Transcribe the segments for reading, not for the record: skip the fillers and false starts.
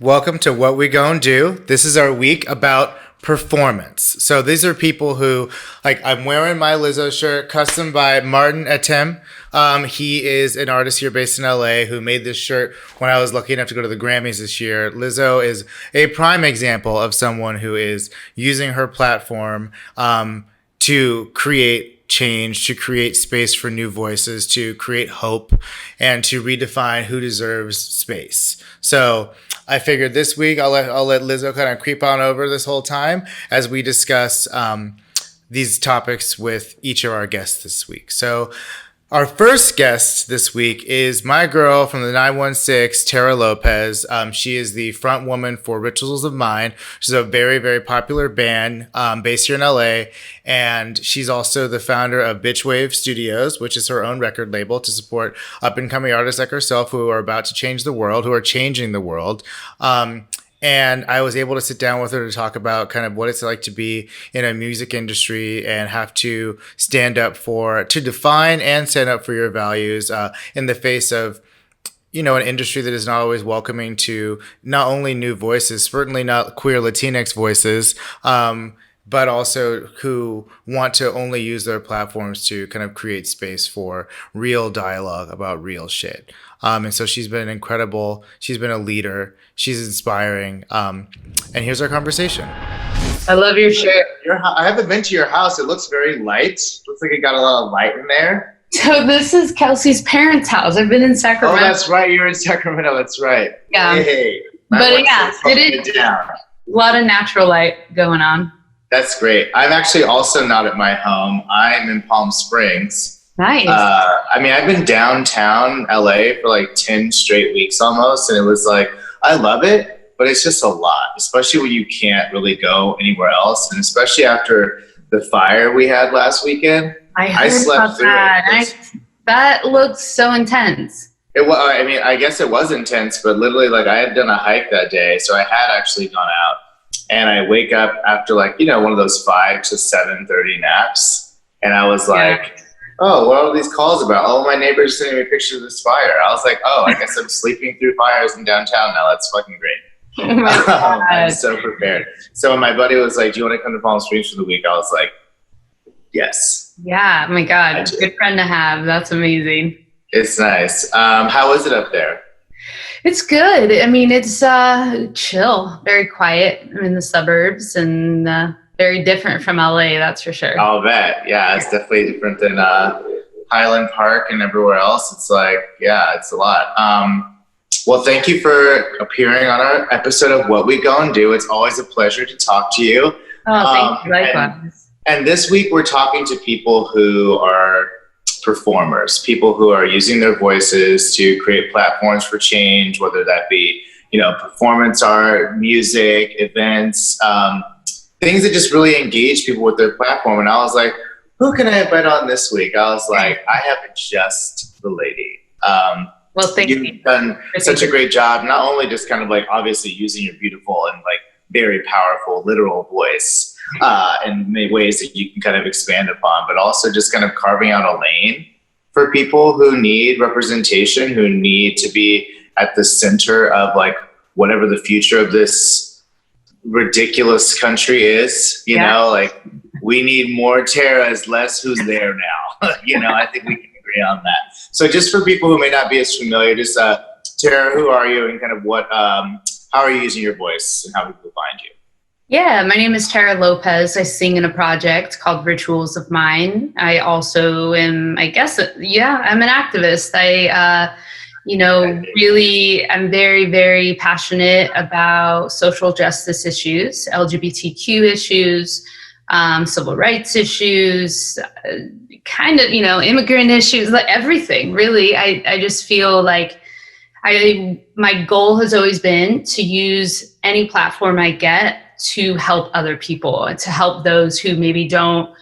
Welcome to What We Gon' Do. This is our week about performance. So these are people who, like, I'm wearing my Lizzo shirt, custom by Martin Etem. He is an artist here based in LA who made this shirt when I was lucky enough to go to the Grammys this year. Lizzo is a prime example of someone who is using her platform to create change, to create space for new voices, to create hope, and to redefine who deserves space. So I figured this week I'll let Lizzo kind of creep on over this whole time as we discuss these topics with each of our guests this week. So our first guest this week is my girl from the 916, Terra Lopez. She is the front woman for Rituals of Mind. She's a very, very popular band based here in LA. And she's also the founder of Bitchwave Studios, which is her own record label to support up-and-coming artists like herself who are about to change the world, who are changing the world. And I was able to sit down with her to talk about kind of what it's like to be in a music industry and have to to define and stand up for your values in the face of, an industry that is not always welcoming to not only new voices, certainly not queer Latinx voices, but also who want to only use their platforms to kind of create space for real dialogue about real shit. And so she's been incredible. She's been a leader. She's inspiring. And here's our conversation. I love your shirt. I haven't been to your house. It looks very light. Looks like it got a lot of light in there. So this is Kelsey's parents' house. I've been in Sacramento. Oh, that's right. You're in Sacramento. That's right. Yeah. Hey, but yeah, it is a lot of natural light going on. That's great. I'm actually also not at my home. I'm in Palm Springs. Nice. I've been downtown LA for like 10 straight weeks almost. And it was like, I love it, but it's just a lot, especially when you can't really go anywhere else. And especially after the fire we had last weekend. I slept through it. That looks so intense. I guess it was intense, but literally like I had done a hike that day. So I had actually gone out and I wake up after one of those 5 to 7:30 naps. And I was like, oh, what are all these calls about? Oh, my neighbor's sending me pictures of this fire. I was like, oh, I guess I'm sleeping through fires in downtown now. That's fucking great. Oh my God. I'm so prepared. So when my buddy was like, do you want to come to Palm Springs for the week? I was like, yes. Yeah, oh my God. Good friend to have. That's amazing. It's nice. How is it up there? It's good. I mean, it's chill, very quiet. I'm in the suburbs and very different from LA, that's for sure. I'll bet. Yeah, it's definitely different than Highland Park and everywhere else. It's like, yeah, it's a lot. Well, thank you for appearing on our episode of What We Gon' Do. It's always a pleasure to talk to you. Oh, thank you. Likewise. And this week we're talking to people who are performers, people who are using their voices to create platforms for change, whether that be, performance art, music, events, things that just really engage people with their platform. And I was like, who can I invite on this week? I was like, I have just the lady. Well, thank you. You've done such a great job, not only just kind of like obviously using your beautiful and like very powerful literal voice in many ways that you can kind of expand upon, but also just kind of carving out a lane for people who need representation, who need to be at the center of like whatever the future of this ridiculous country is, like we need more Terras, less who's there now. I think we can agree on that. So just for people who may not be as familiar, just Terra, who are you and kind of what how are you using your voice and how do people find you? Yeah, my name is Terra Lopez. I sing in a project called Rituals of Mind. I also am, I'm an activist. I'm very, very passionate about social justice issues, LGBTQ issues, civil rights issues, immigrant issues, like everything, really. I just feel like my goal has always been to use any platform I get to help other people and to help those who maybe don't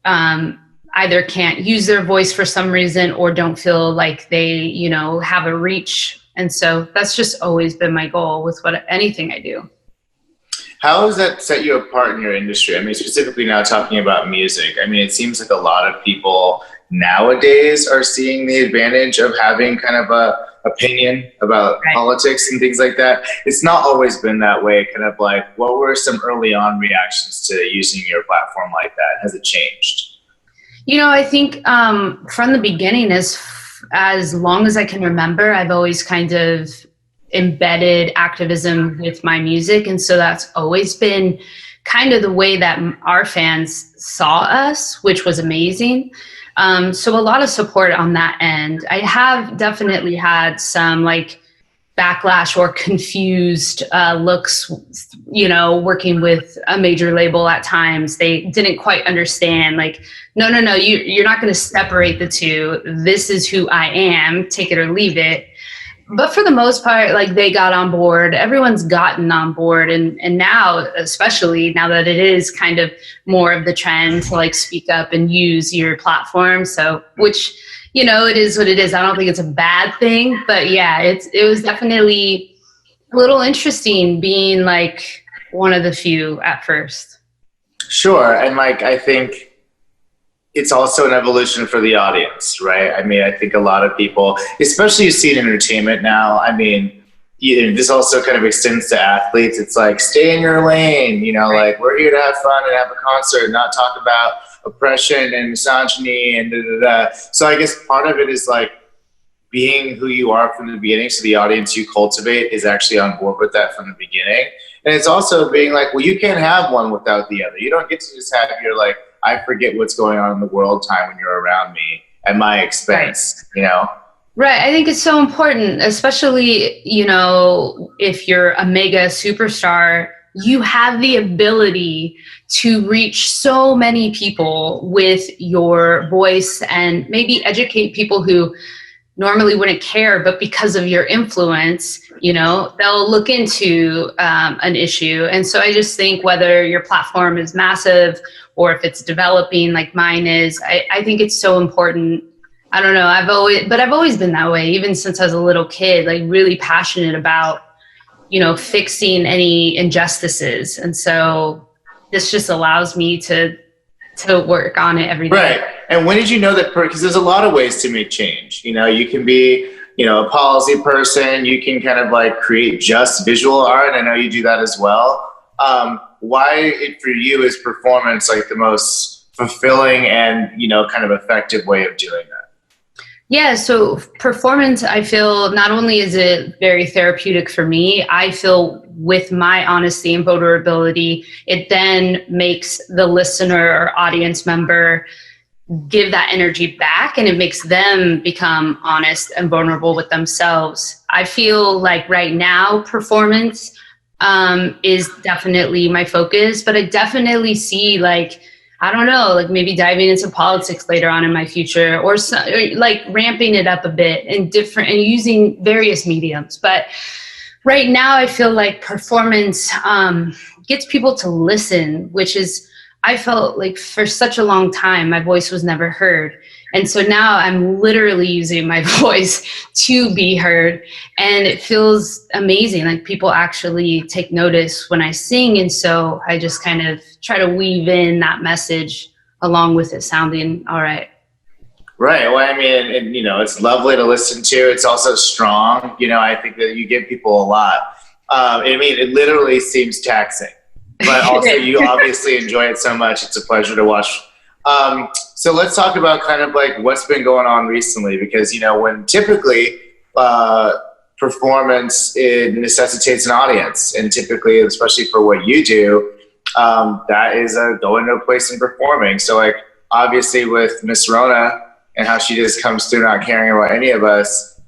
either can't use their voice for some reason or don't feel like they, have a reach. And so that's just always been my goal with anything I do. How has that set you apart in your industry? I mean, specifically now talking about music. I mean, it seems like a lot of people nowadays are seeing the advantage of having kind of opinion about politics and things like that. It's not always been that way. Kind of like, what were some early on reactions to using your platform like that? Has it changed? I think from the beginning, as long as I can remember, I've always kind of embedded activism with my music. And so that's always been kind of the way that our fans saw us, which was amazing. So a lot of support on that end. I have definitely had some backlash or confused looks, working with a major label at times. They didn't quite understand, no, you're not going to separate the two. This is who I am, take it or leave it. But for the most part, they got on board. Everyone's gotten on board. And now, especially now that it is kind of more of the trend to speak up and use your platform. So, which, it is what it is. I don't think it's a bad thing, but yeah, it was definitely a little interesting being one of the few at first. Sure. And I think it's also an evolution for the audience, right? I mean, I think a lot of people, especially you see in entertainment now, I mean, this also kind of extends to athletes. It's stay in your lane, we're here to have fun and have a concert, not talk about oppression and misogyny and da-da-da. So I guess part of it is being who you are from the beginning. So the audience you cultivate is actually on board with that from the beginning. And it's also being well, you can't have one without the other. You don't get to just have your I forget what's going on in the world time when you're around me at my expense, Right. I think it's so important, especially, if you're a mega superstar, you have the ability to reach so many people with your voice and maybe educate people who normally wouldn't care, but because of your influence, they'll look into an issue. And so I just think whether your platform is massive or if it's developing like mine is, I think it's so important. I don't know. I've always been that way, even since I was a little kid, really passionate about, fixing any injustices. And so this just allows me to work on it every day. Right. And when did you know that? Because there's a lot of ways to make change. You can be, a policy person. You can kind of create just visual art. I know you do that as well. Why for you is performance the most fulfilling and, kind of effective way of doing that? Yeah, so performance, I feel not only is it very therapeutic for me, I feel with my honesty and vulnerability, it then makes the listener or audience member give that energy back, and it makes them become honest and vulnerable with themselves. I feel right now performance is definitely my focus, but I definitely see I don't know, maybe diving into politics later on in my future, or ramping it up a bit and using various mediums. But right now I feel performance gets people to listen, which is, I felt for such a long time, my voice was never heard. And so now I'm literally using my voice to be heard. And it feels amazing. People actually take notice when I sing. And so I just kind of try to weave in that message along with it sounding all right. Right. Well, I mean, it's lovely to listen to. It's also strong. I think that you give people a lot. It literally seems taxing, but also you obviously enjoy it so much. It's a pleasure to watch. So let's talk about kind of what's been going on recently, because, when typically performance, it necessitates an audience, and typically, especially for what you do, that is going to a place and performing. So obviously with Miss Rona and how she just comes through not caring about any of us,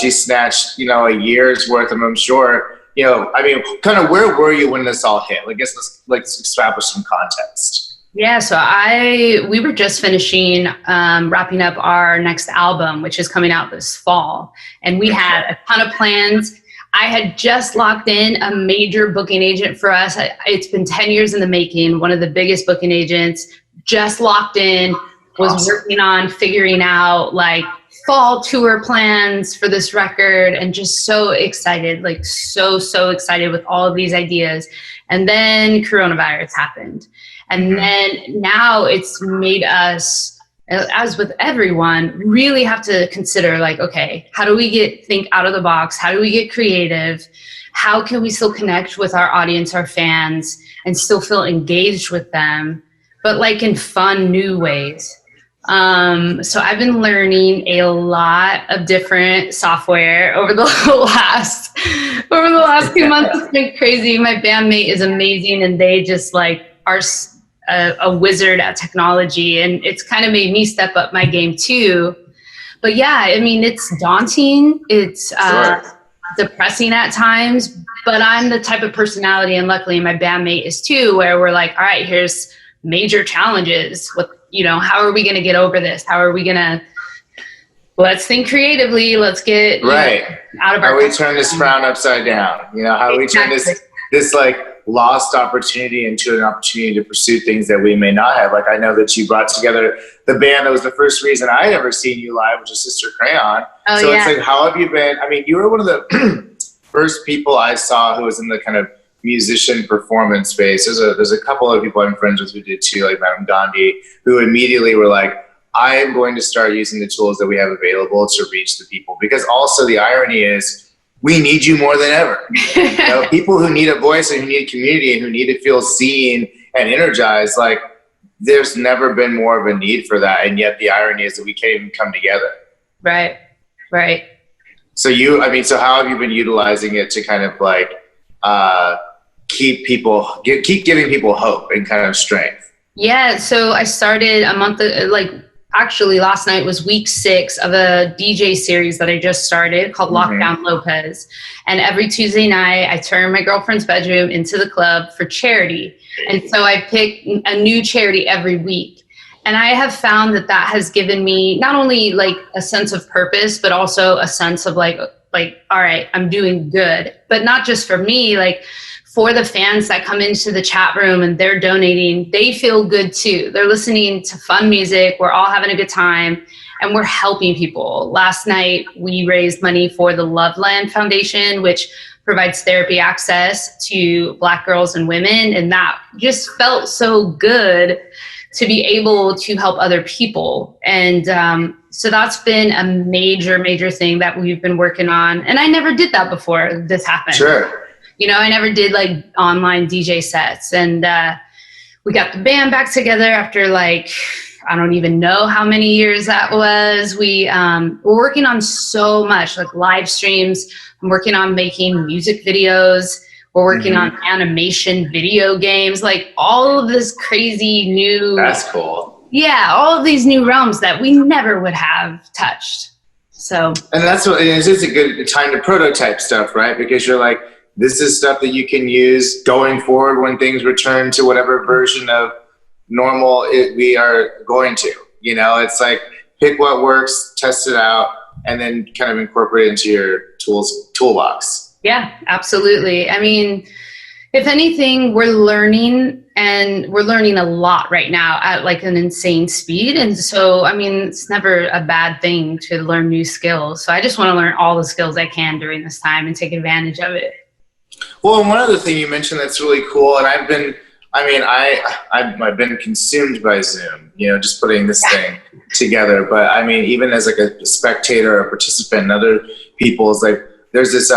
she snatched, a year's worth of, I'm sure, kind of where were you when this all hit? I guess let's establish some context. Yeah, so we were just finishing wrapping up our next album, which is coming out this fall. And we had a ton of plans. I had just locked in a major booking agent for us. It's been 10 years in the making, one of the biggest booking agents, just locked in, was working on figuring out fall tour plans for this record, and just so excited, so excited with all of these ideas. And then coronavirus happened. And then now it's made us as with everyone, really have to consider like, okay, how do we think out of the box? How do we get creative? How can we still connect with our audience, our fans, and still feel engaged with them, but like in fun, new ways? So I've been learning a lot of different software over the last few months. It's been crazy. My bandmate is amazing, and they just like are a wizard at technology, and it's kind of made me step up my game too. But yeah, I mean, it's daunting. It's depressing at times, but I'm the type of personality, and luckily my bandmate is too, where we're like, all right, here's major challenges. How are we going to get over this? How are we going to, let's think creatively. Let's get out of our. How do we turn this frown upside down? How do we turn this like lost opportunity into an opportunity to pursue things that we may not have? Like, I know that you brought together the band. That was the first reason I had ever seen you live, which is Sister Crayon. It's like, how have you been? I mean, you were one of the first people I saw who was in the kind of musician performance space. There's a couple of people I'm friends with who did too, like Madame Gandhi, who immediately were like, I am going to start using the tools that we have available to reach the people. Because also the irony is, we need you more than ever. People who need a voice and who need a community and who need to feel seen and energized, like, there's never been more of a need for that. And yet the irony is that we can't even come together. Right. So how have you been utilizing it to kind of like keep giving people hope and kind of strength? Yeah, so I started a month, actually last night was week 6 of a DJ series that I just started called Lockdown Lopez. And every Tuesday night I turn my girlfriend's bedroom into the club for charity. And so I pick a new charity every week. And I have found that has given me not only like a sense of purpose, but also a sense of like, all right, I'm doing good. But not just for me, like for the fans that come into the chat room and they're donating, they feel good too. They're listening to fun music. We're all having a good time and we're helping people. Last night, we raised money for the Loveland Foundation, which provides therapy access to Black girls and women. And that just felt so good to be able to help other people. And so that's been a major, major thing that we've been working on. And I never did that before this happened. Sure. I never did like online DJ sets, and we got the band back together after like, I don't even know how many years that was. We're working on so much, like live streams. I'm working on making music videos. We're working on animation video games, like all of this crazy new. That's cool. Yeah, all of these new realms that we never would have touched. So. And it's a good time to prototype stuff, right? Because you're like, this is stuff that you can use going forward when things return to whatever version of normal we are going to. It's like, pick what works, test it out, and then kind of incorporate it into your toolbox. Yeah, absolutely. I mean, if anything, we're learning a lot right now at like an insane speed. And so, I mean, it's never a bad thing to learn new skills. So I just want to learn all the skills I can during this time and take advantage of it. Well, and one other thing you mentioned that's really cool, and I've been consumed by Zoom, just putting this thing together. But I mean, even as like a spectator or participant, and other people's like, there's this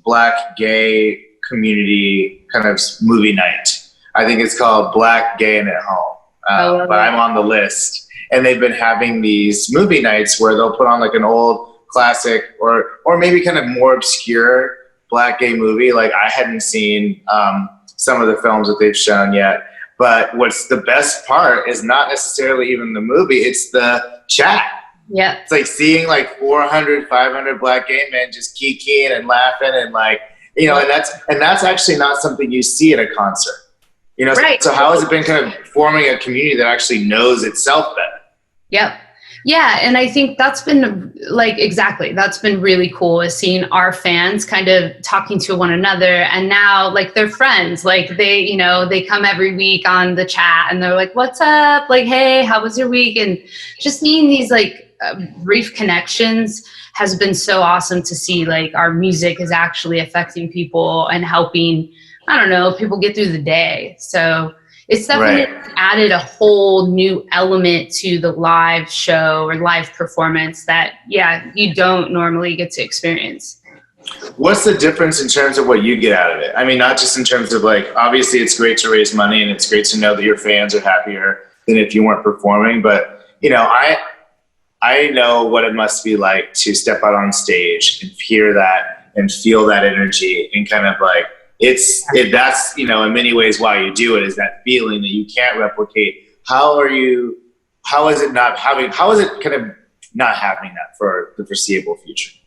Black gay community kind of movie night. I think it's called Black Gay and at Home, but I'm on the list. And they've been having these movie nights where they'll put on like an old classic or maybe kind of more obscure Black gay movie. Like, I hadn't seen some of the films that they've shown yet, but what's the best part is not necessarily even the movie, it's the chat. Yeah. It's like seeing like 400, 500 Black gay men just kikiing and laughing and like, and that's actually not something you see at a concert. Right. So how has it been kind of forming a community that actually knows itself better? Yep. Yeah, and I think that's been that's been really cool, is seeing our fans kind of talking to one another, and now like they're friends. Like they come every week on the chat and they're like, "What's up?" Like, "Hey, how was your week?" And just seeing these like brief connections has been so awesome to see. Like, our music is actually affecting people and helping, I don't know, people get through the day. So It's definitely added a whole new element to the live show or live performance that, you don't normally get to experience. What's the difference in terms of what you get out of it? I mean, not just in terms of like, obviously it's great to raise money and it's great to know that your fans are happier than if you weren't performing. But, you know, I know what it must be like to step out on stage and hear that and feel that energy and kind of like, that's, you know, in many ways why you do it, is that feeling that you can't replicate. How is it kind of not having that for the foreseeable future?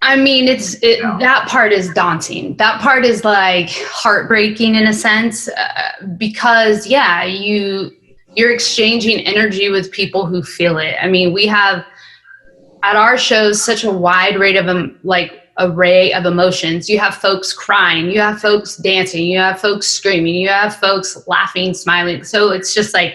I mean, that part is daunting. That part is like heartbreaking in a sense, because you're exchanging energy with people who feel it. I mean, we have at our shows such a wide array of emotions. You have folks crying, you have folks dancing, you have folks screaming, you have folks laughing, smiling. So it's just like,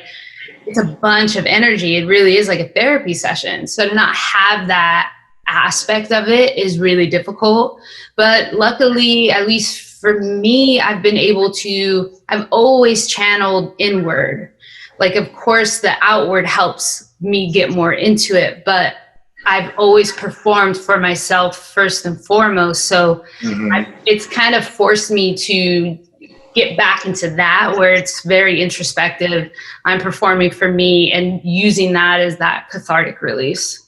it's a bunch of energy. It really is like a therapy session. So to not have that aspect of it is really difficult. But luckily, at least for me, I've always channeled inward. Like, of course, the outward helps me get more into it, but I've always performed for myself first and foremost. So it's kind of forced me to get back into that, where it's very introspective. I'm performing for me and using that as that cathartic release.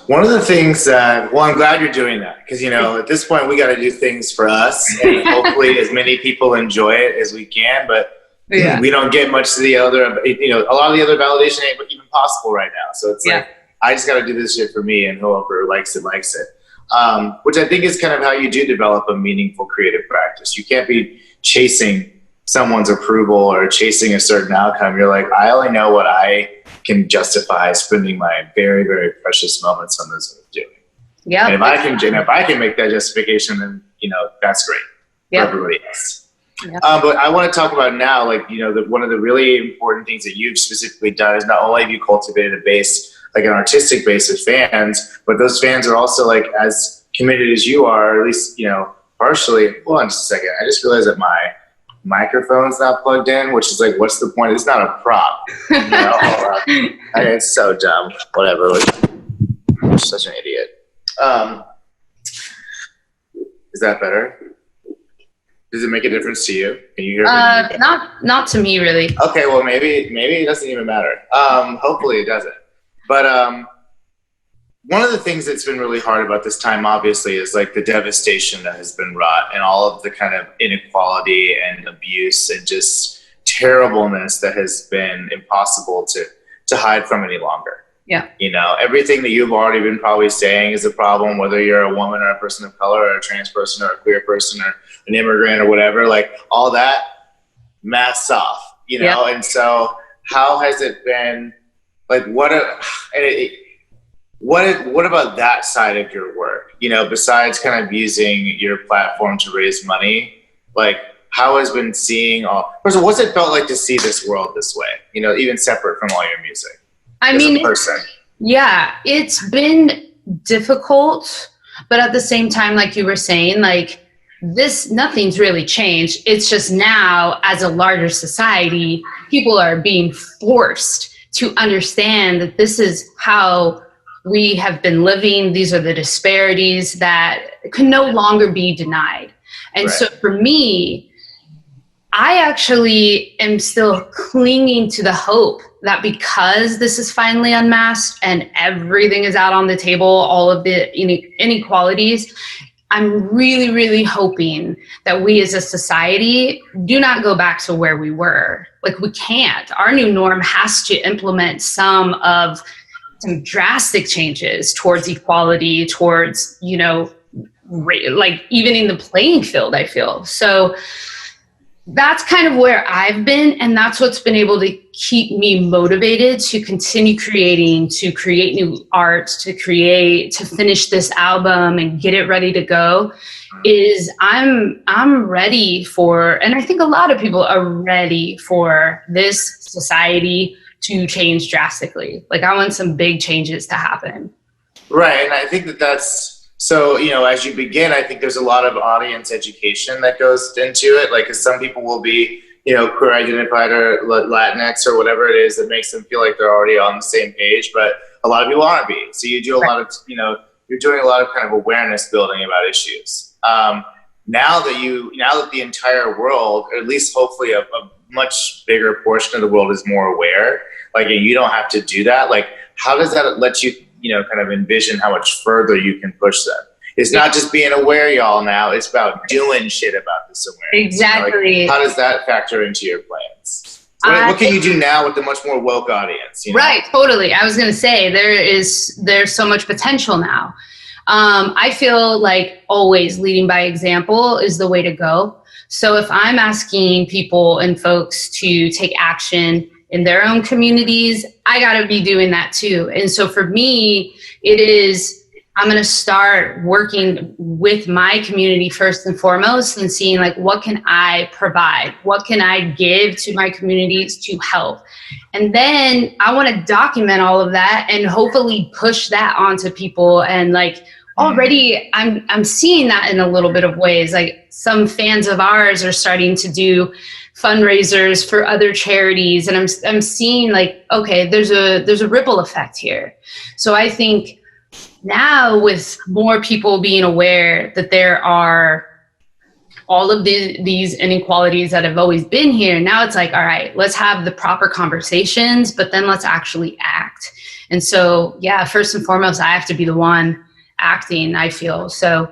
One of the things that, I'm glad you're doing that, because, you know, at this point we got to do things for us and hopefully as many people enjoy it as we can, but we don't get much to the other, you know, a lot of the other validation ain't even possible right now. So it's like, I just got to do this shit for me, and whoever likes it, likes it. Which I think is kind of how you do develop a meaningful creative practice. You can't be chasing someone's approval or chasing a certain outcome. You're like, I only know what I can justify spending my very, very precious moments on this doing. Yeah. And if I can make that justification, then, you know, that's great for everybody else. Yeah. But I want to talk about now, like, you know, one of the really important things that you've specifically done is not only have you cultivated a base, like an artistic base of fans, but those fans are also like as committed as you are, or at least, you know, partially. Hold on just a second. I just realized that my microphone's not plugged in, which is like, what's the point? It's not a prop. You know? It's so dumb. Whatever. I'm such an idiot. Is that better? Does it make a difference to you? Can you hear me? Not to me, really. Okay, well, maybe it doesn't even matter. Hopefully it doesn't. But one of the things that's been really hard about this time, obviously, is like the devastation that has been wrought and all of the kind of inequality and abuse and just terribleness that has been impossible to hide from any longer. Yeah. You know, everything that you've already been probably saying is a problem, whether you're a woman or a person of color or a trans person or a queer person or an immigrant or whatever, like all that masks off, you know? Yeah. And so how has it been, like, what about that side of your work? You know, besides kind of using your platform to raise money, like how has been seeing first of all, what's it felt like to see this world this way? You know, even separate from all your music. I mean, it's been difficult, but at the same time, like you were saying, like nothing's really changed. It's just now, as a larger society, people are being forced to understand that this is how we have been living. These are the disparities that can no longer be denied. And so for me, I actually am still clinging to the hope that because this is finally unmasked and everything is out on the table, all of the inequalities, I'm really, really hoping that we as a society do not go back to where we were. Like, we can't. Our new norm has to implement some drastic changes towards equality, towards, you know, like even in the playing field, I feel. So that's kind of where I've been, and that's what's been able to keep me motivated to continue creating, to create new art, to finish this album and get it ready to go. Is I'm ready for, and I think a lot of people are ready for this society to change drastically. Like, I want some big changes to happen. Right, and I think that's. So, you know, as you begin, I think there's a lot of audience education that goes into it. Like, 'cause some people will be, queer identified or Latinx or whatever it is that makes them feel like they're already on the same page. But a lot of people aren't being. So you do a lot of, you're doing a lot of kind of awareness building about issues. Now that the entire world, or at least hopefully a much bigger portion of the world is more aware, like, and you don't have to do that. Like, how does that let you, kind of envision how much further you can push them? It's not just being aware, y'all, now. It's about doing shit about this awareness. Exactly. How does that factor into your plans? What can you do now with the much more woke audience? Right, totally. I was going to say there's so much potential now. I feel like always leading by example is the way to go. So if I'm asking people and folks to take action in their own communities, I got to be doing that too. And so for me, I'm going to start working with my community first and foremost and seeing like, what can I provide? What can I give to my communities to help? And then I want to document all of that and hopefully push that onto people. And like already I'm seeing that in a little bit of ways. Like some fans of ours are starting to do fundraisers for other charities. And I'm seeing like, okay, there's a ripple effect here. So I think now with more people being aware that there are all of these inequalities that have always been here, now it's like, all right, let's have the proper conversations, but then let's actually act. And so, yeah, first and foremost, I have to be the one acting, I feel. So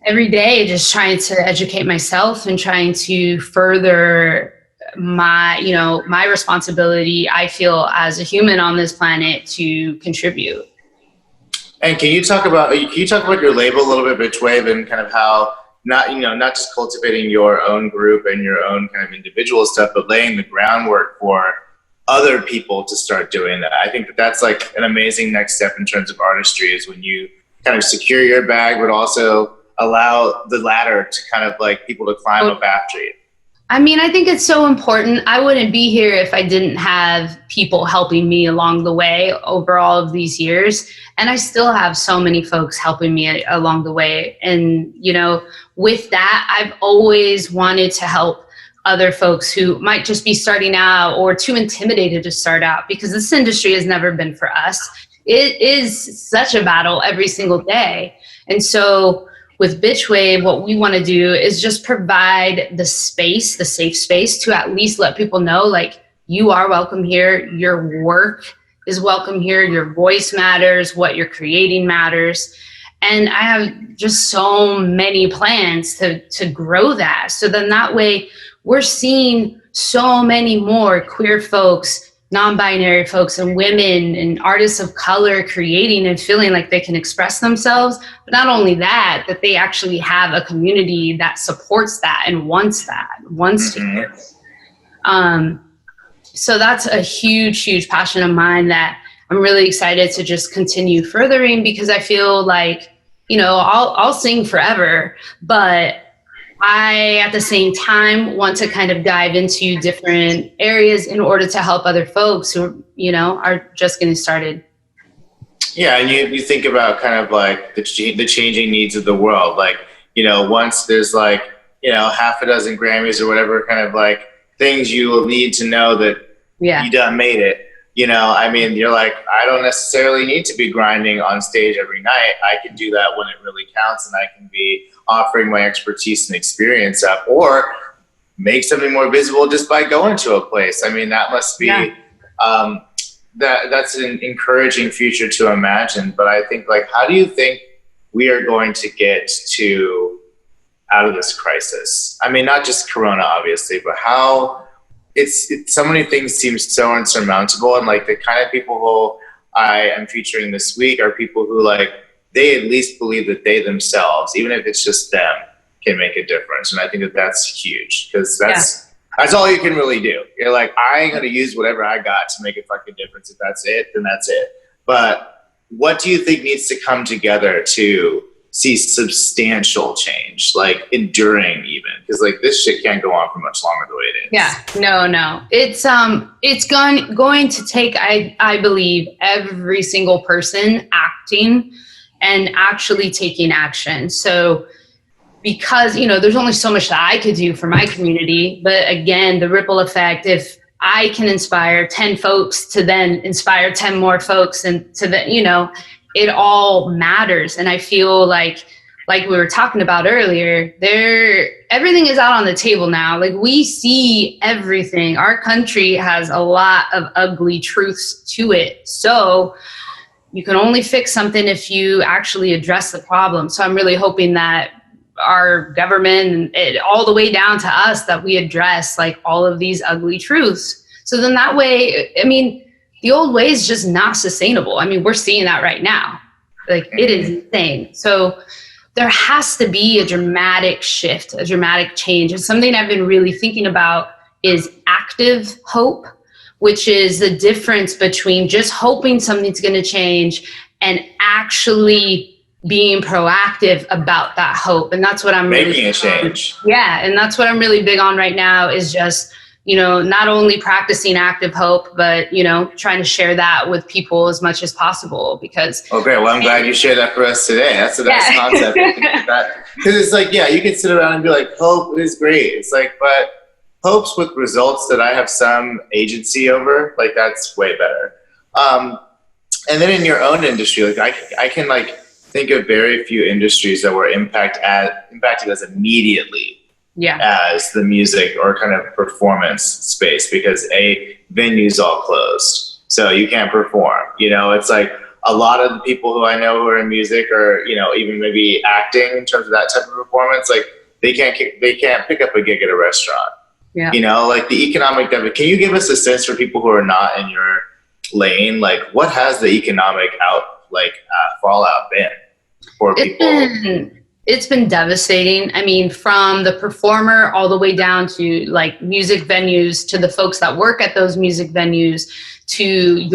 every day just trying to educate myself and trying to further my responsibility, I feel, as a human on this planet to contribute. And can you talk about your label a little bit, Bitchwave, and kind of how not just cultivating your own group and your own kind of individual stuff, but laying the groundwork for other people to start doing that. I think that's like an amazing next step in terms of artistry, is when you kind of secure your bag, but also allow the ladder to kind of like people to climb up after you. I mean, I think it's so important. I wouldn't be here if I didn't have people helping me along the way over all of these years. And I still have so many folks helping me along the way. And, with that, I've always wanted to help other folks who might just be starting out or too intimidated to start out, because this industry has never been for us. It is such a battle every single day. And so with Bitchwave, what we want to do is just provide the space, the safe space, to at least let people know, like, you are welcome here. Your work is welcome here. Your voice matters. What you're creating matters. And I have just so many plans to grow that. So then that way we're seeing so many more queer folks, non-binary folks, and women and artists of color creating and feeling like they can express themselves. But not only that they actually have a community that supports that and wants to hear it. So that's a huge, huge passion of mine that I'm really excited to just continue furthering, because I feel like, I'll sing forever, but I, at the same time, want to kind of dive into different areas in order to help other folks who, are just getting started. Yeah, and you think about kind of like the changing needs of the world. Like, once there's like, half a dozen Grammys or whatever kind of like things you will need to know that you done made it. You're like, I don't necessarily need to be grinding on stage every night. I can do that when it really counts, and I can be offering my expertise and experience up, or make something more visible just by going to a place. I mean, that must be, that's an encouraging future to imagine. But I think, like, how do you think we are going to get out of this crisis? I mean, not just Corona, obviously, but how it's so many things seem so insurmountable. And like the kind of people who I am featuring this week are people who, like, they at least believe that they themselves, even if it's just them, can make a difference. And I think that that's huge, because that's all you can really do. You're like, I ain't going to use whatever I got to make a fucking difference. If that's it, then that's it. But what do you think needs to come together to see substantial change, like enduring even? Because like this shit can't go on for much longer the way it is. Yeah, no. It's going to take, I believe, every single person acting and actually taking action. So because, you know, there's only so much that I could do for my community. But again, the ripple effect, if I can inspire 10 folks to then inspire 10 more folks, and to the, you know, it all matters. And I feel like we were talking about earlier, everything is out on the table now. Like, we see everything. Our country has a lot of ugly truths to it. So you can only fix something if you actually address the problem. So I'm really hoping that our government, all the way down to us, that we address like all of these ugly truths. So then that way, I mean, the old way is just not sustainable. I mean, we're seeing that right now. Like, it is insane. So there has to be a dramatic shift, a dramatic change. And something I've been really thinking about is active hope, which is the difference between just hoping something's going to change and actually being proactive about that hope. And that's what I'm making a change. Yeah. And that's what I'm really big on right now, is just, you know, not only practicing active hope, but, you know, trying to share that with people as much as possible. Because great. Well, I'm glad you shared that for us today. That's the best concept. Because it's like, yeah, you can sit around and be like, hope is great. It's like, but hopes with results that I have some agency over, like, that's way better. And then in your own industry, like, I can like think of very few industries that were impacted as immediately as the music or kind of performance space, because venues all closed, so you can't perform. You know, it's like a lot of the people who I know who are in music, or, you know, even maybe acting in terms of that type of performance, like, they can't pick up a gig at a restaurant. Yeah. You know, like, the economic can you give us a sense for people who are not in your lane, like, what has the economic fallout been for people? It's been devastating. I mean, from the performer all the way down to like music venues, to the folks that work at those music venues, to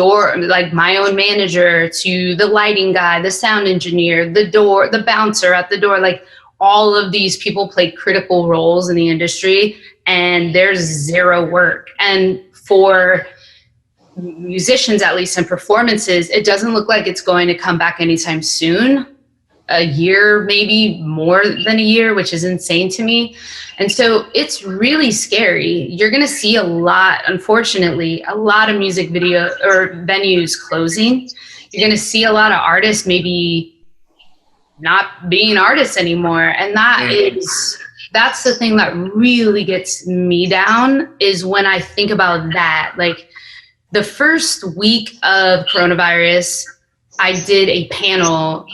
my own manager, to the lighting guy, the sound engineer, the bouncer at the door. Like, all of these people play critical roles in the industry, and there's zero work. And for musicians, at least in performances, it doesn't look like it's going to come back anytime soon. A year, maybe more than a year, which is insane to me. And so it's really scary. You're going to see unfortunately, a lot of music video or venues closing. You're going to see a lot of artists maybe not being artists anymore. And that's the thing that really gets me down, is when I think about that. Like, the first week of coronavirus, I did a panel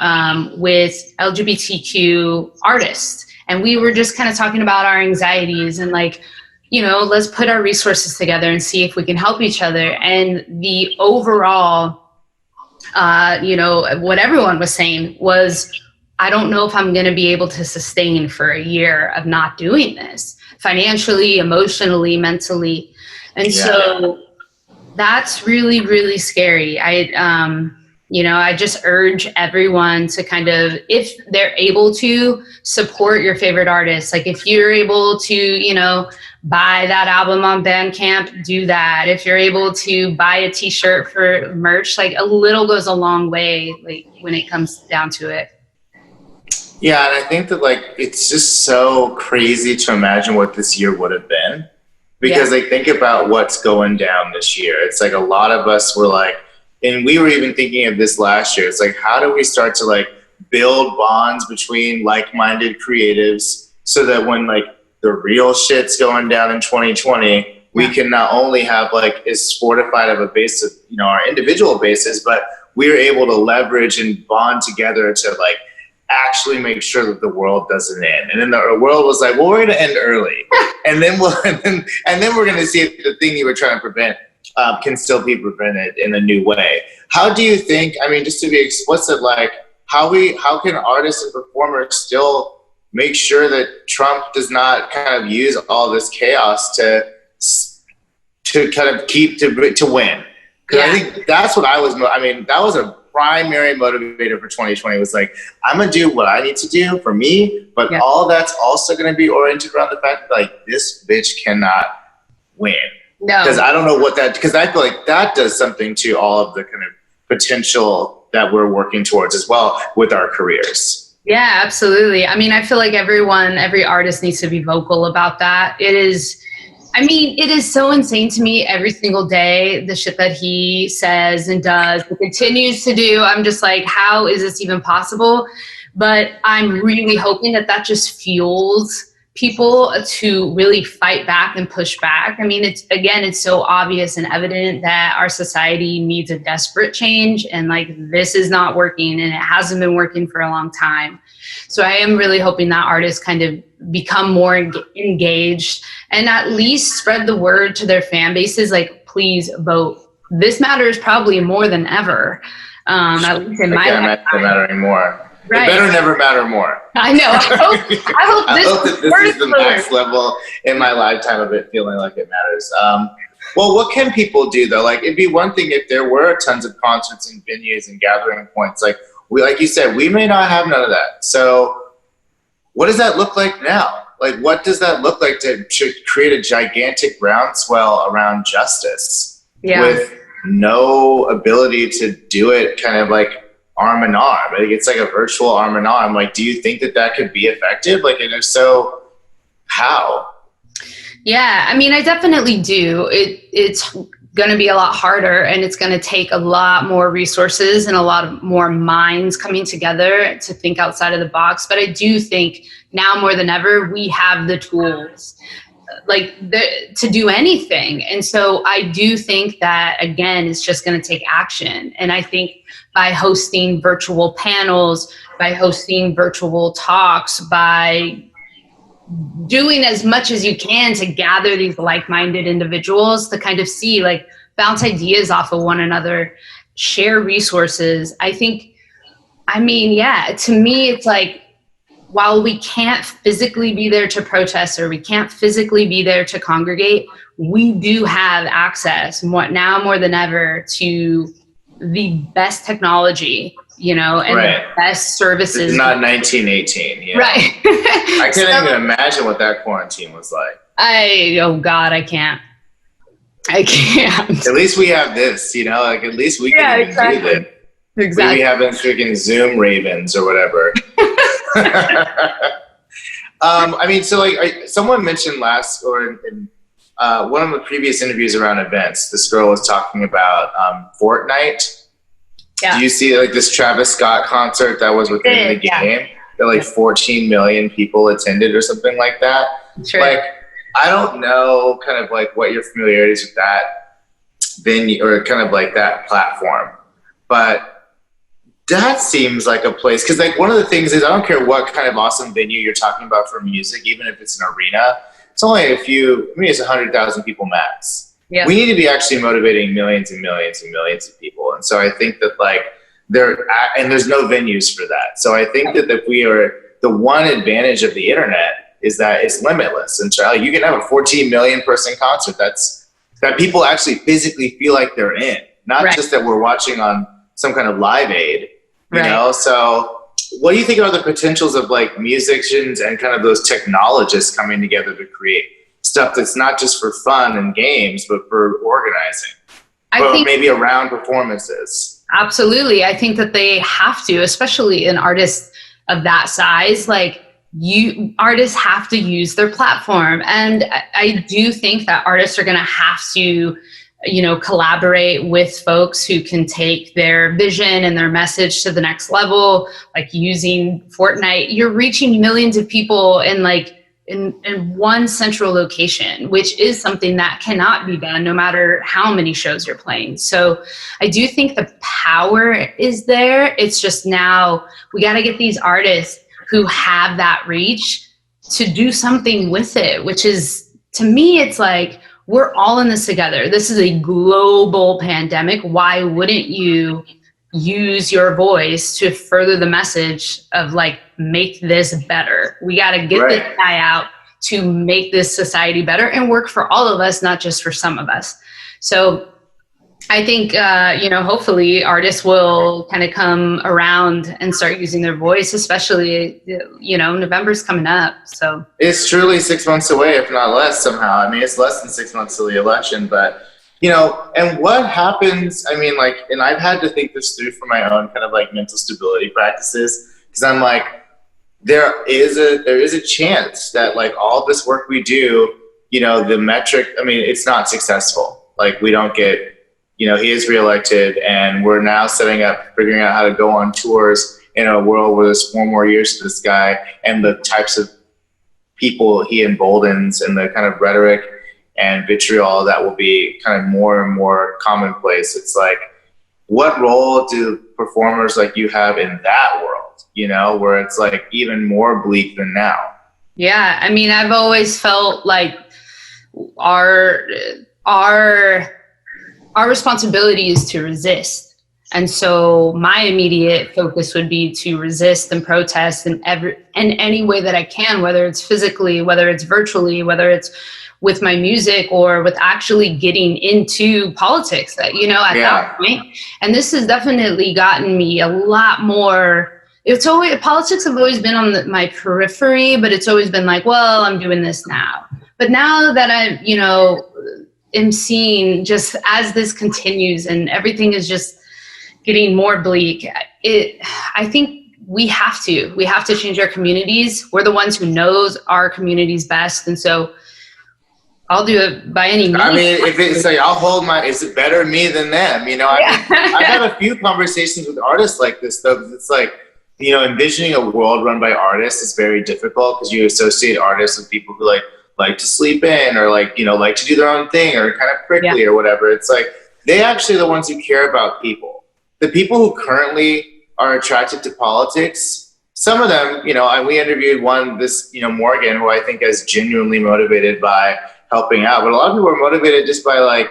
with LGBTQ artists, and we were just kind of talking about our anxieties and, like, you know, let's put our resources together and see if we can help each other. And the overall, you know, what everyone was saying was, I don't know if I'm going to be able to sustain for a year of not doing this, financially, emotionally, mentally. And so that's really, really scary. I just urge everyone to kind of, if they're able to, support your favorite artists. Like, if you're able to, you know, buy that album on Bandcamp, do that. If you're able to buy a t-shirt for merch, like, a little goes a long way, like, when it comes down to it. Yeah, and I think that, like, it's just so crazy to imagine what this year would have been, because like, think about what's going down this year. It's like, a lot of us were like, and we were even thinking of this last year, it's like, how do we start to like build bonds between like-minded creatives, so that when like the real shit's going down in 2020, we can not only have like as fortified of a base of, you know, our individual bases, but we're able to leverage and bond together to like actually make sure that the world doesn't end. And then the world was like, well, we're going to end early, and then we're going to see if the thing you were trying to prevent can still be prevented in a new way. How do you think, I mean, just to be explicit, like, how can artists and performers still make sure that Trump does not kind of use all this chaos to kind of to win? Because I think that's what that was a primary motivator for 2020, was like, I'm going to do what I need to do for me, but all that's also going to be oriented around the fact that, like, this bitch cannot win. No. Because I don't know because I feel like that does something to all of the kind of potential that we're working towards as well with our careers. Yeah, absolutely. I mean, I feel like every artist needs to be vocal about that. It is so insane to me every single day, the shit that he says and does and continues to do. I'm just like, how is this even possible? But I'm really hoping that just fuels people to really fight back and push back. I mean, it's so obvious and evident that our society needs a desperate change, and like this is not working, and it hasn't been working for a long time. So I am really hoping that artists kind of become more engaged and at least spread the word to their fan bases. Like, please vote. This matters probably more than ever. At least in my lifetime. Mattering more. Right. It better never matter more. I know. I hope that this is the max level in my lifetime of it feeling like it matters. Well, what can people do though? Like, it'd be one thing if there were tons of concerts and venues and gathering points. Like you said, we may not have none of that. So what does that look like now? Like, what does that look like to create a gigantic groundswell around justice with no ability to do it kind of like arm in arm? I think it's like a virtual arm in arm. Like, do you think that could be effective? Like, and if so, how? Yeah, I mean, I definitely do. It's going to be a lot harder, and it's going to take a lot more resources and a lot more minds coming together to think outside of the box. But I do think now more than ever, we have the tools to do anything. And so I do think that, again, it's just going to take action. And I think by hosting virtual panels, by hosting virtual talks, by doing as much as you can to gather these like-minded individuals to kind of see, like, bounce ideas off of one another, share resources. To me, it's like, while we can't physically be there to protest or we can't physically be there to congregate, we do have access now more than ever to the best technology, and the best services. It's not 1918. Right. I can't even imagine what that quarantine was like. God, I can't. At least we have this, like at least we can even do that. Exactly. We haven't freaking Zoom Ravens or whatever. Someone mentioned in one of the previous interviews around events, this girl was talking about Fortnite. Yeah. Do you see like this Travis Scott concert that was within the game that 14 million people attended or something like that? Sure. Like, I don't know kind of like what your familiarities with that venue or kind of like that platform, but that seems like a place, because like one of the things is, I don't care what kind of awesome venue you're talking about for music, even if it's an arena, it's only it's 100,000 people max. Yeah. We need to be actually motivating millions and millions and millions of people. And so I think that there's no venues for that. So I think that if we are, the one advantage of the internet is that it's limitless. And so you can have a 14 million person concert that people actually physically feel like they're in, not just that we're watching on some kind of live aid. You know, so what do you think are the potentials of like musicians and kind of those technologists coming together to create stuff that's not just for fun and games, but for organizing, maybe around performances? Absolutely. I think that they have to, especially an artist of that size. Like, artists have to use their platform. And I do think that artists are going to have to collaborate with folks who can take their vision and their message to the next level. Like, using Fortnite, you're reaching millions of people in one central location, which is something that cannot be done no matter how many shows you're playing. So I do think the power is there. It's just now we got to get these artists who have that reach to do something with it, which is, to me, it's like, we're all in this together. This is a global pandemic. Why wouldn't you use your voice to further the message of like, make this better? We got to get this guy out to make this society better and work for all of us, not just for some of us. So I think, hopefully artists will kind of come around and start using their voice, especially, November's coming up. So it's truly 6 months away, if not less somehow. I mean, it's less than 6 months till the election, but, and what happens, and I've had to think this through for my own kind of like mental stability practices, because I'm like, there is a chance that like all this work we do, you know, the metric, I mean, it's not successful. Like we don't get, you know, he is reelected and we're now figuring out how to go on tours in a world where there's 4 more years to this guy, and the types of people he emboldens and the kind of rhetoric and vitriol that will be kind of more and more commonplace. It's like, what role do performers like you have in that world, you know, where it's like even more bleak than now? Yeah, I mean, I've always felt like our responsibility is to resist. And so my immediate focus would be to resist and protest in any way that I can, whether it's physically, whether it's virtually, whether it's with my music or with actually getting into politics that, you know, at that point. And this has definitely gotten me a lot more. It's always, politics have always been on my periphery, but it's always been like, well, I'm doing this now. But now that I, you know, am seeing just as this continues and everything is just getting more bleak, I think we have to change our communities. We're the ones who knows our communities best. And so I'll do it by any means. I mean, if it's like, is it better me than them? You know, I've had a few conversations with artists like this, though. It's like, you know, envisioning a world run by artists is very difficult because you associate artists with people who like to sleep in or like, you know, like to do their own thing or kind of prickly or whatever. It's like, they actually are the ones who care about people. The people who currently are attracted to politics, some of them, you know, we interviewed Morgan, who I think is genuinely motivated by helping out, but a lot of people are motivated just by like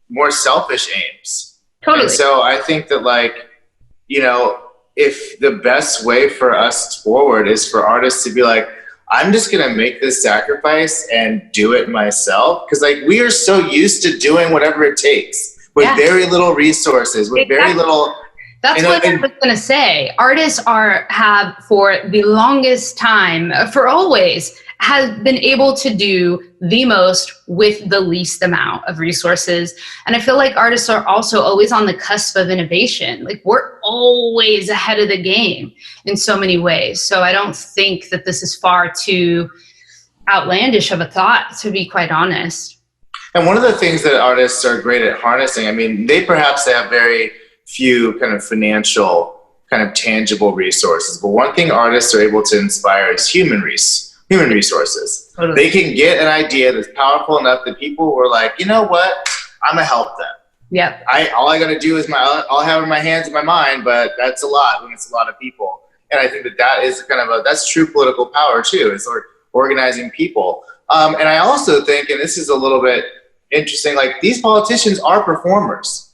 more selfish aims. Totally. And so I think that like, you know, if the best way for us forward is for artists to be like, I'm just going to make this sacrifice and do it myself. Cause like we are so used to doing whatever it takes with very little resources, with very little. That's what I was going to say. Artists have for the longest time, for always, has been able to do the most with the least amount of resources. And I feel like artists are also always on the cusp of innovation. Like we're always ahead of the game in so many ways. So I don't think that this is far too outlandish of a thought, to be quite honest. And one of the things that artists are great at harnessing, I mean, they have very few kind of financial, kind of tangible resources. But one thing artists are able to inspire is human resources. Totally. They can get an idea that's powerful enough that people were like, you know what, I'm gonna help them. Yeah. All I gotta do is I'll have in my hands and my mind, but that's a lot when it's a lot of people. And I think that is kind of that's true political power too. It's like organizing people. And I also think, and this is a little bit interesting, like these politicians are performers.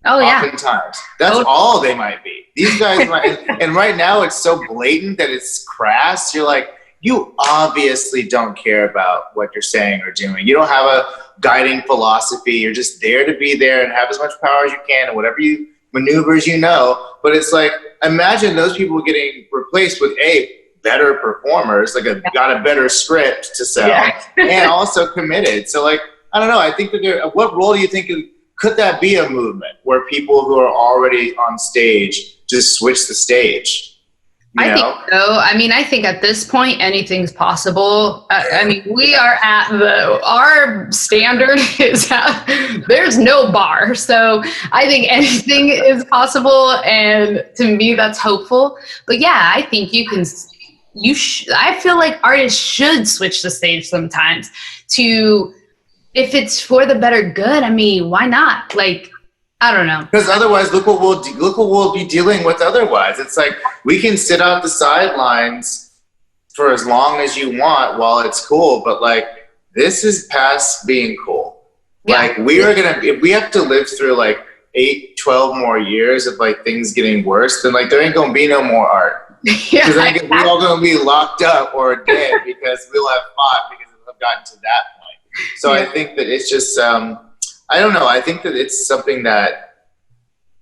Oh yeah. Oftentimes. That's all they might be. These guys might, and right now it's so blatant that it's crass. You're like, you obviously don't care about what you're saying or doing. You don't have a guiding philosophy. You're just there to be there and have as much power as you can and whatever maneuvers you know. But it's like, imagine those people getting replaced with better performers, got a better script to sell and also committed. So like, I don't know. I think that what role do you think could that be a movement where people who are already on stage just switch the stage? I think so. I mean, I think at this point, anything's possible. I mean, we are at our standard is there's no bar. So I think anything is possible. And to me, that's hopeful. But yeah, I think I feel like artists should switch the stage sometimes if it's for the better good. I mean, why not? Like, I don't know. Because otherwise, look what we'll be dealing with otherwise. It's like we can sit out the sidelines for as long as you want while it's cool, but like this is past being cool. Yeah. Like if we have to live through like 8-12 more years of like things getting worse, then like there ain't gonna be no more art. Because we're all gonna be locked up or dead because we'll have fought because we've gotten to that point. So I think that it's just I don't know. I think that it's something that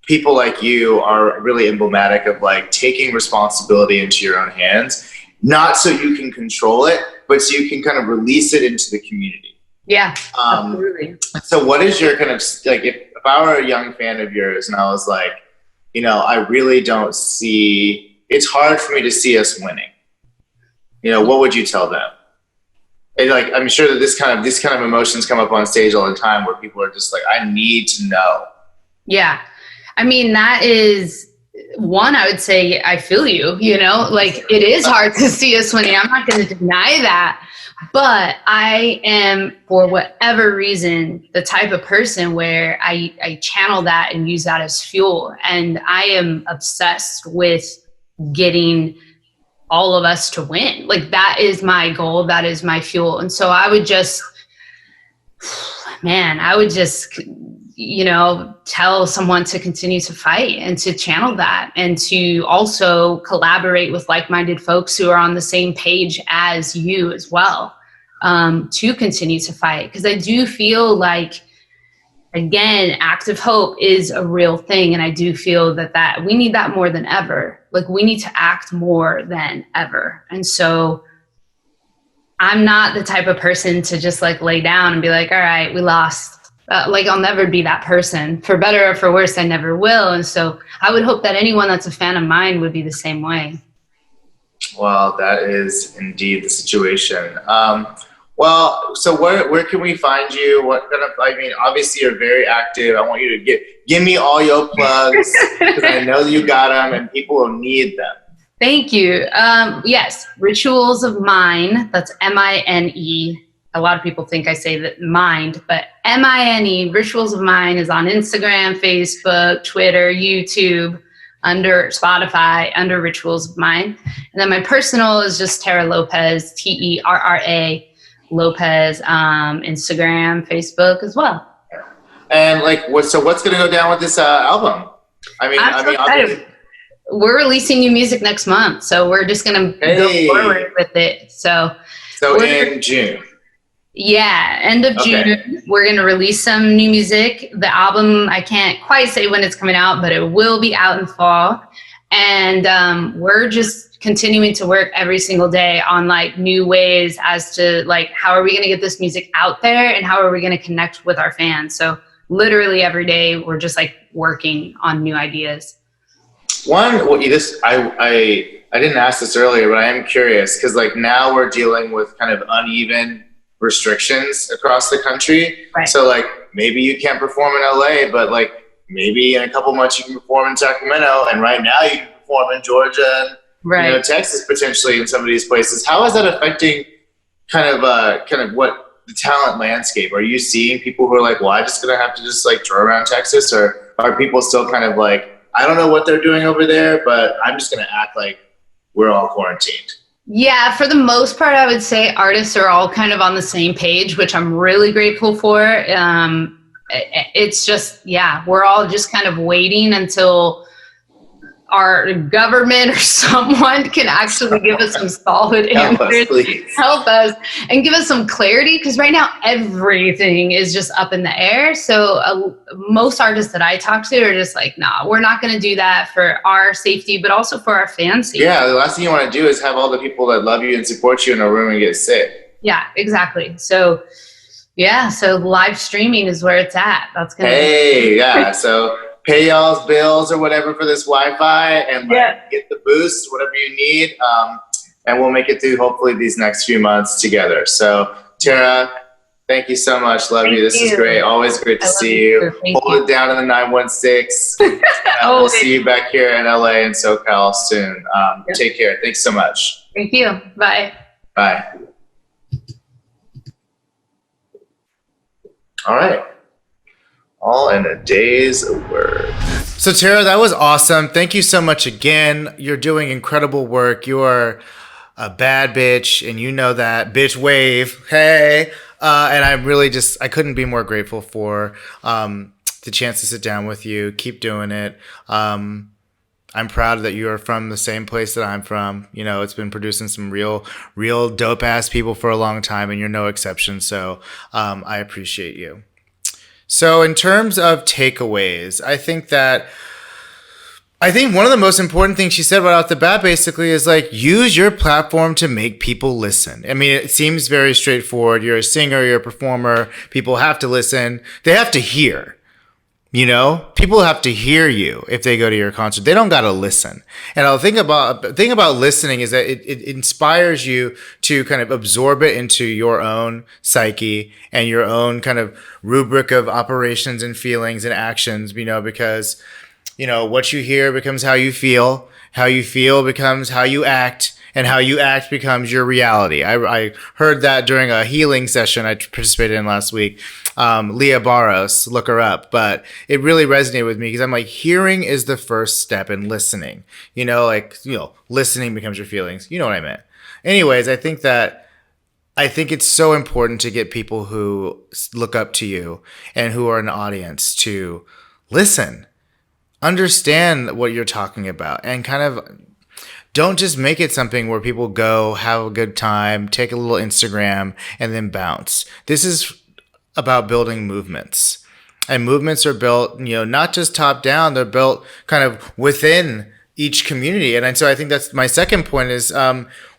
people like you are really emblematic of, like taking responsibility into your own hands, not so you can control it, but so you can kind of release it into the community. Yeah, absolutely. So what is your kind of, like, if I were a young fan of yours and I was like, you know, I really don't see, it's hard for me to see us winning. what would you tell them? And like, I'm sure that these kind of emotions come up on stage all the time where people are just like, I need to know. Yeah. I mean, that is one, I would say, I feel you, like it is hard to see us winning. I'm not going to deny that. But I am, for whatever reason, the type of person where I channel that and use that as fuel. And I am obsessed with getting all of us to win. Like, that is my goal. That is my fuel. And so I would just, tell someone to continue to fight and to channel that, and to also collaborate with like-minded folks who are on the same page as you as well, to continue to fight. Because I do feel like, again, active hope is a real thing. And I do feel that we need that more than ever. Like, we need to act more than ever. And so I'm not the type of person to just like lay down and be like, all right, we lost. I'll never be that person. For better or for worse, I never will. And so I would hope that anyone that's a fan of mine would be the same way. Well, that is indeed the situation. So where can we find you? Obviously you're very active. I want you to give me all your plugs, because I know you got them and people will need them. Thank you. Yes, Rituals of Mine. That's MINE. A lot of people think I say that mind, but MINE, Rituals of Mine, is on Instagram, Facebook, Twitter, YouTube, under Spotify, under Rituals of Mine. And then my personal is just Terra Lopez, TERRA Lopez, Instagram, Facebook as well. And what's going to go down with this album? Obviously, we're releasing new music next month, so we're just going to go forward with it. So in June. Yeah, end of June, we're going to release some new music. The album, I can't quite say when it's coming out, but it will be out in fall. And we're just continuing to work every single day on new ways as to how are we going to get this music out there, and how are we going to connect with our fans. So literally every day we're just working on new ideas. I didn't ask this earlier, but I am curious, because now we're dealing with kind of uneven restrictions across the country. Right. So maybe you can't perform in LA, but maybe in a couple months you can perform in Sacramento, and right now you can perform in Georgia and Texas potentially in some of these places. How is that affecting kind of what the talent landscape? Are you seeing people who are well, I'm just gonna have to just tour around Texas, or are people still kind of I don't know what they're doing over there, but I'm just gonna act like we're all quarantined? Yeah, for the most part, I would say artists are all kind of on the same page, which I'm really grateful for. It's just, we're all just kind of waiting until our government or someone can actually give us some solid answers, help us, and give us some clarity. Because right now, everything is just up in the air. So most artists that I talk to are just nah, we're not going to do that for our safety, but also for our fans' safety. Yeah, the last thing you want to do is have all the people that love you and support you in a room and get sick. Yeah, exactly. So live streaming is where it's at. That's going to so pay y'all's bills or whatever for this Wi-Fi, and get the boost, whatever you need. And we'll make it through hopefully these next few months together. So Terra, thank you so much. Love you. This is great. Always great to see you. Hold it down in the 916. We'll see you back here in LA and SoCal soon. Take care. Thanks so much. Thank you. Bye. Bye. All right. All in a day's work. So Terra, that was awesome. Thank you so much again. You're doing incredible work. You are a bad bitch, and you know that. Bitchwave. Hey. And I'm really I couldn't be more grateful for the chance to sit down with you. Keep doing it. I'm proud that you are from the same place that I'm from. It's been producing some real dope ass people for a long time, and you're no exception. So I appreciate you. So in terms of takeaways, I think one of the most important things she said right off the bat basically is use your platform to make people listen. I mean, it seems very straightforward. You're a singer, you're a performer. People have to listen. They have to hear. You know, people have to hear you if they go to your concert. They don't got to listen. And the thing about listening is that it inspires you to kind of absorb it into your own psyche and your own kind of rubric of operations and feelings and actions, you know, because, you know, what you hear becomes how you feel becomes how you act, and how you act becomes your reality. I heard that during a healing session I participated in last week. Leah Barros, look her up. But it really resonated with me because I'm like, hearing is the first step in listening. You know, like, you know, listening becomes your feelings. You know what I meant. Anyways, I think it's so important to get people who look up to you and who are an audience to listen, understand what you're talking about, and kind of don't just make it something where people go, have a good time, take a little Instagram, and then bounce. This is about building movements. And movements are built, you know, not just top down, they're built kind of within each community. And so I think that's my second point is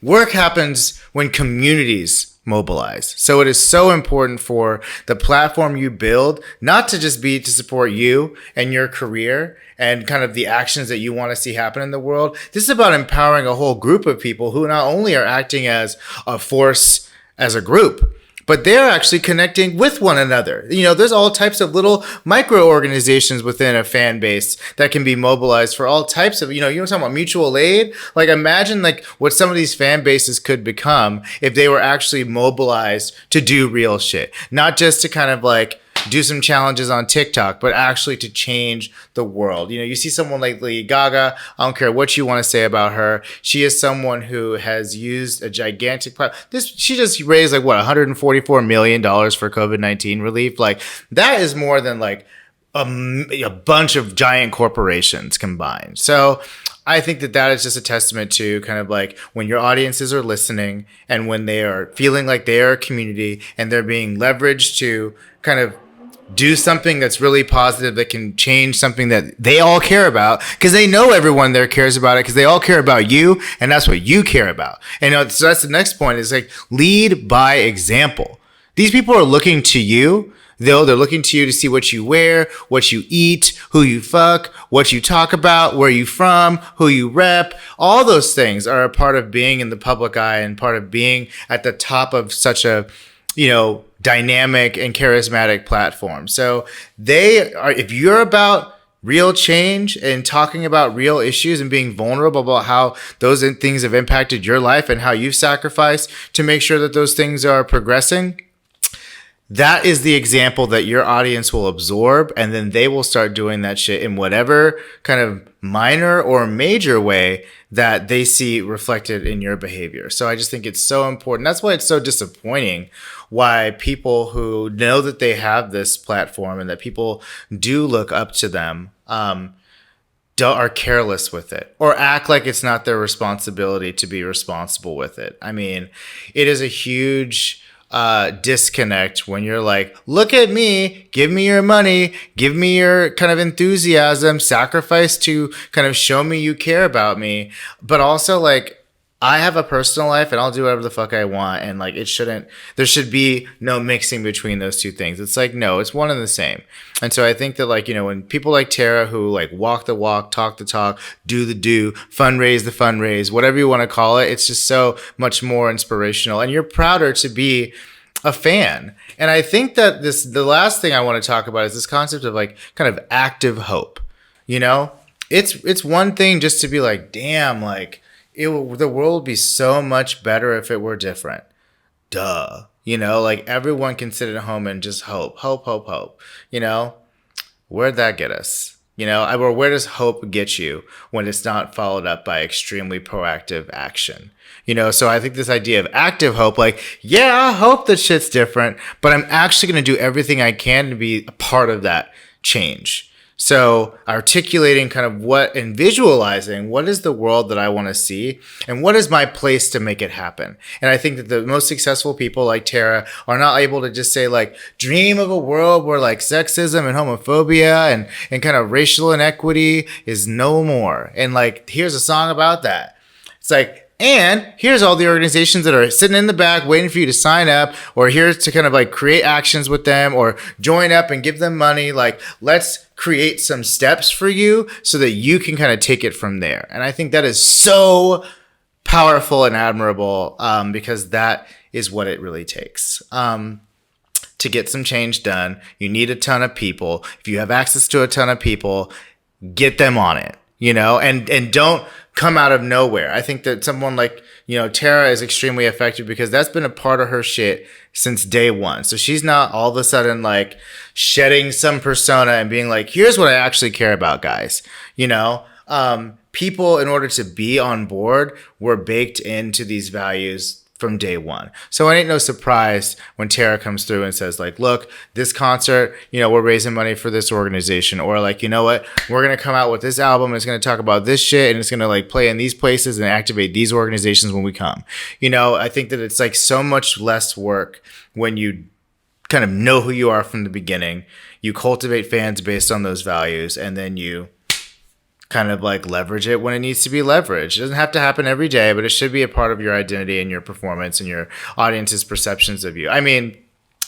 work happens when communities mobilize. So it is so important for the platform you build not to just be to support you and your career and kind of the actions that you want to see happen in the world. This is about empowering a whole group of people who not only are acting as a force as a group, but they're actually connecting with one another. You know, there's all types of little micro organizations within a fan base that can be mobilized for all types of, you know talking about mutual aid. Like imagine like what some of these fan bases could become if they were actually mobilized to do real shit, not just to kind of like do some challenges on TikTok, but actually to change the world. You know, you see someone like Lady Gaga. I don't care what you want to say about her. She is someone who has used a gigantic platform. She just raised like what, $144 million for COVID-19 relief. Like that is more than like a bunch of giant corporations combined. So I think that is just a testament to kind of like when your audiences are listening and when they are feeling like they are a community and they're being leveraged to kind of do something that's really positive that can change something that they all care about because they know everyone there cares about it because they all care about you and that's what you care about. And so that's the next point is like lead by example. These people are looking to you. They're looking to you to see what you wear, what you eat, who you fuck, what you talk about, where you from, who you rep. All those things are a part of being in the public eye and part of being at the top of such a, you know, dynamic and charismatic platform. So if you're about real change and talking about real issues and being vulnerable about how those things have impacted your life and how you've sacrificed to make sure that those things are progressing, that is the example that your audience will absorb, and then they will start doing that shit in whatever kind of minor or major way that they see reflected in your behavior. So I just think it's so important. That's why it's so disappointing why people who know that they have this platform and that people do look up to them are careless with it or act like it's not their responsibility to be responsible with it. I mean, it is a huge disconnect when you're like, look at me, give me your money, give me your kind of enthusiasm, sacrifice to kind of show me you care about me. But also like, I have a personal life and I'll do whatever the fuck I want. And like, there should be no mixing between those two things. It's like, no, it's one and the same. And so I think that like, you know, when people like Terra who like walk the walk, talk the talk, do the do, fundraise the fundraise, whatever you want to call it, it's just so much more inspirational and you're prouder to be a fan. And I think that the last thing I want to talk about is this concept of like kind of active hope. You know, it's one thing just to be like, damn, like, the world would be so much better if it were different. Duh. You know, like everyone can sit at home and just hope. You know, where'd that get us? You know, or where does hope get you when it's not followed up by extremely proactive action? You know, so I think this idea of active hope, like, yeah, I hope that shit's different, but I'm actually going to do everything I can to be a part of that change. So articulating kind of and visualizing what is the world that I want to see and what is my place to make it happen. And I think that the most successful people like Terra are not able to just say like, dream of a world where like sexism and homophobia and kind of racial inequity is no more. And like, here's a song about that. It's like, And here's all the organizations that are sitting in the back waiting for you to sign up, or here's to kind of like create actions with them or join up and give them money. Like, let's create some steps for you so that you can kind of take it from there. And I think that is so powerful and admirable, because that is what it really takes. To get some change done, you need a ton of people. If you have access to a ton of people, get them on it, and don't come out of nowhere. I think that someone like, Terra is extremely effective because that's been a part of her shit since day one. So she's not all of a sudden like shedding some persona and being like, here's what I actually care about, guys. People, in order to be on board, were baked into these values from day one. So it ain't no surprise when Terra comes through and says like, look, this concert, we're raising money for this organization, or like, you know what, we're going to come out with this album. It's going to talk about this shit, and it's going to like play in these places and activate these organizations when we come. I think that it's like so much less work when you kind of know who you are from the beginning. You cultivate fans based on those values, and then you kind of like leverage it when it needs to be leveraged. It doesn't have to happen every day, but it should be a part of your identity and your performance and your audience's perceptions of you. I mean,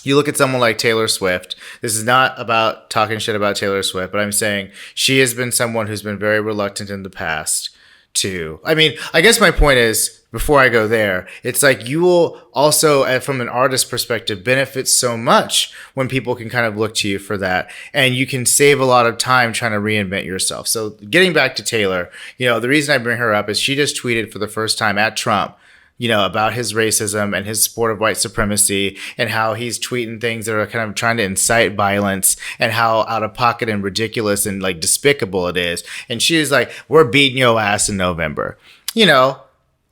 you look at someone like Taylor Swift. This is not about talking shit about Taylor Swift, but I'm saying she has been someone who's been very reluctant in the past to, I guess my point is, before I go there, it's like you will also, from an artist perspective, benefit so much when people can kind of look to you for that, and you can save a lot of time trying to reinvent yourself. So getting back to Taylor, the reason I bring her up is she just tweeted for the first time at Trump, about his racism and his support of white supremacy, and how he's tweeting things that are kind of trying to incite violence, and how out of pocket and ridiculous and like despicable it is. And she was like, we're beating your ass in November.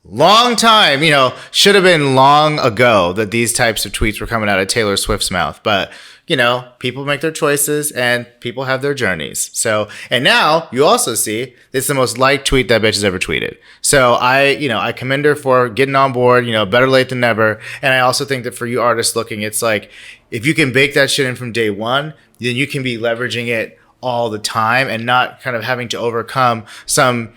Long time, should have been long ago that these types of tweets were coming out of Taylor Swift's mouth. But, people make their choices and people have their journeys. So, and now you also see it's the most liked tweet that bitch has ever tweeted. So I commend her for getting on board, better late than never. And I also think that for you artists looking, it's like, if you can bake that shit in from day one, then you can be leveraging it all the time and not kind of having to overcome some,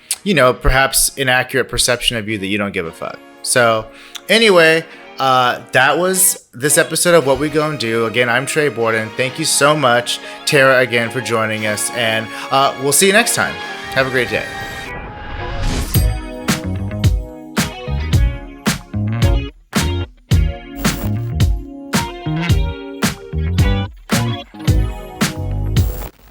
perhaps inaccurate perception of you that you don't give a fuck. So anyway, that was this episode of What We Gonna Do. Again, I'm Tre Borden. Thank you so much, Terra, again, for joining us. And we'll see you next time. Have a great day.